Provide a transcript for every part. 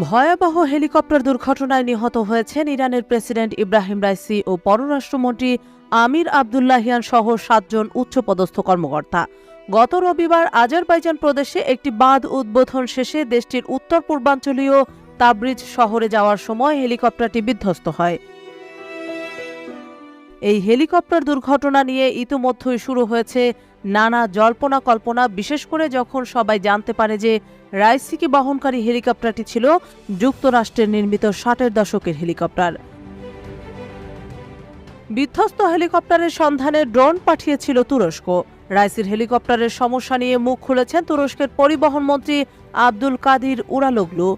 ভয়াবহ হেলিকপ্টার দুর্ঘটনায় নিহত হয়েছেন ইরানের প্রেসিডেন্ট ইব্রাহিম রাইসি ও পররাষ্ট্রমন্ত্রী আমির আবদুল্লাহিয়ান সহ 7 জন উচ্চপদস্থ কর্মকর্তা। গত রবিবার আজারবাইজান প্রদেশে একটি বাঁধ উদ্বোধন শেষে দেশটির উত্তর পূর্বাঞ্চলীয় তাবরিজ শহরে যাওয়ার সময় হেলিকপ্টারটি বিধ্বস্ত হয়। এই হেলিকপ্টার দুর্ঘটনা নিয়ে ইতিমধ্যেই শুরু হয়েছে নানা জল্পনা কল্পনা, বিশেষ করে যখন সবাই জানতে পারে যে রাইসিকে বহনকারী হেলিকপ্টারটি ছিল যুক্তরাষ্ট্রের নির্মিত 60-এর দশকের হেলিকপ্টার। বিধ্বস্ত হেলিকপ্টারের সন্ধানে ড্রোন পাঠিয়েছিল তুরস্ক। রাইসির হেলিকপ্টারের সমস্যা নিয়ে মুখ খুলেছেন তুরস্কের পরিবহন মন্ত্রী আব্দুল কাদির উরালোগলু।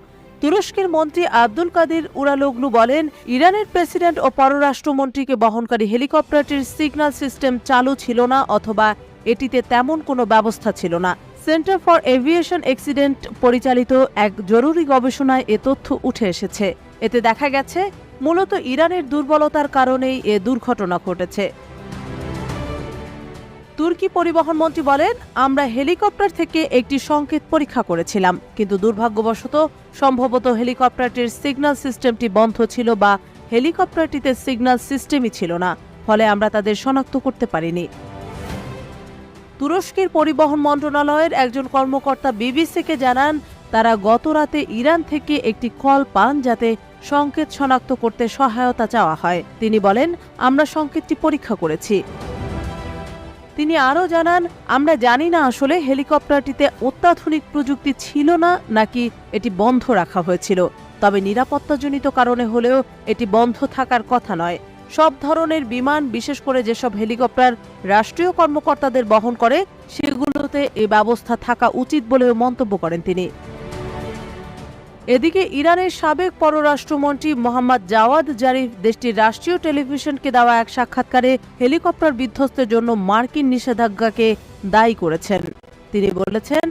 তুরস্কের মন্ত্রী আব্দুল কাদির উরালোগলু বলেন, ইরানের প্রেসিডেন্ট ও পররাষ্ট্রমন্ত্রীকে বহনকারী হেলিকপ্টারটির সিগন্যাল সিস্টেম চালু ছিল না অথবা এটিতে তেমন কোনো ব্যবস্থা ছিল না। সেন্টার ফর এভিয়েশন অ্যাক্সিডেন্ট পরিচালিত এক জরুরি গবেষণায় এ তথ্য উঠে এসেছে। এতে দেখা গেছে মূলত ইরানের দুর্বলতার কারণেই এ দুর্ঘটনা ঘটেছে। তুর্কি পরিবহন মন্ত্রী বলেন, আমরা হেলিকপ্টার থেকে একটি সংকেত পরীক্ষা করেছিলাম, কিন্তু দুর্ভাগ্যবশত সম্ভবত হেলিকপ্টারটির সিগন্যাল সিস্টেমটি বন্ধ ছিল বা হেলিকপ্টারটিতে সিগন্যাল সিস্টেমই ছিল না, ফলে আমরা তাদের শনাক্ত করতে পারিনি। তুরস্কের পরিবহন মন্ত্রণালয়ের একজন কর্মকর্তা বিবিসিকে জানান, তারা গত রাতে ইরান থেকে একটি কল পান যাতে সংকেত শনাক্ত করতে সহায়তা চাওয়া হয়। তিনি বলেন, আমরা সংকেতটি পরীক্ষা করেছি। তিনি আরও জানান, আমরা জানি না আসলে হেলিকপ্টারটিতে অত্যাধুনিক প্রযুক্তি ছিল না নাকি এটি বন্ধ রাখা হয়েছিল, তবে নিরাপত্তাজনিত কারণে হলেও এটি বন্ধ থাকার কথা নয়। সব ধরনের বিমান, বিশেষ করে যেসব হেলিকপ্টার রাষ্ট্রীয় কর্মকর্তাদের বহন করে, সেগুলোতে এই ব্যবস্থা থাকা উচিত বলেও মন্তব্য করেন তিনি। এদিকে ইরানের সাবেক পররাষ্ট্রমন্ত্রী মোহাম্মদ জাওয়াদ জারিফ দেশটির রাষ্ট্রীয় টেলিভিশনকে দেওয়া এক সাক্ষাৎকারে হেলিকপ্টার বিধ্বস্তের জন্য মার্কিন নিষেধাজ্ঞাকে দায়ী করেছেন। তিনি বলেছেন,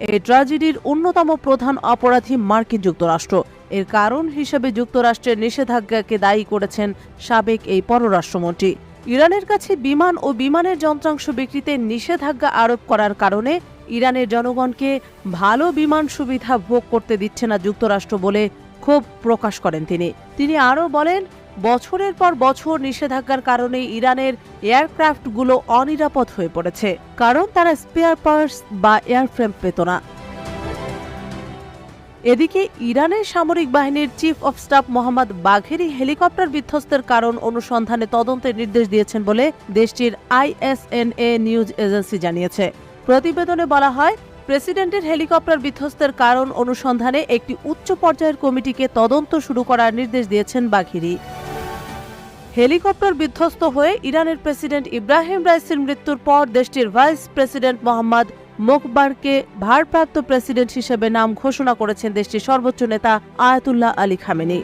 এই ট্র্যাজেডির অন্যতম প্রধান অপরাধী মার্কিন যুক্তরাষ্ট্র। এর কারণ হিসেবে যুক্তরাষ্ট্রের নিষেধাজ্ঞাকে দায়ী করেছেন সাবেক এই পররাষ্ট্রমন্ত্রী। ইরানের কাছে বিমান ও বিমানের যন্ত্রাংশ বিক্রিতে নিষেধাজ্ঞা আরোপ করার কারণে ইরানের জনগণকে ভালো বিমান সুবিধা ভোগ করতে দিচ্ছে না যুক্তরাষ্ট্র বলে ক্ষোভ প্রকাশ করেন তিনি আরও বলেন, বছরের পর বছর নিষেধাজ্ঞার কারণে ইরানের এয়ারক্রাফটগুলো অনিরাপদ হয়ে পড়েছে, কারণ তারা স্পেয়ার পার্টস বা এয়ারফ্রেম পেত না। এদিকে ইরানের সামরিক বাহিনীর chief of staff Mohammad Bagheri helicopter বিধ্বস্তের কারণ অনুসন্ধানে তদন্তের নির্দেশ দিয়েছেন বলে দেশটির ISNA নিউজ এজেন্সি জানিয়েছে। প্রতিবেদনে বলা হয়, প্রেসিডেন্টের হেলিকপ্টার বিধ্বস্তের কারণ অনুসন্ধানে একটি উচ্চ পর্যায়ের কমিটিকে তদন্ত শুরু করার নির্দেশ দিয়েছেন বাঘেরি। হেলিকপ্টার বিধ্বস্ত হয়ে ইরানের প্রেসিডেন্ট ইব্রাহিম রাইসির মৃত্যুর পর দেশটির ভাইস প্রেসিডেন্ট মোহাম্মদ মোকবারকে ভারপ্রাপ্ত প্রেসিডেন্ট হিসেবে নাম ঘোষণা করেছেন দেশটির সর্বোচ্চ নেতা আয়াতুল্লাহ আলী খামেনি।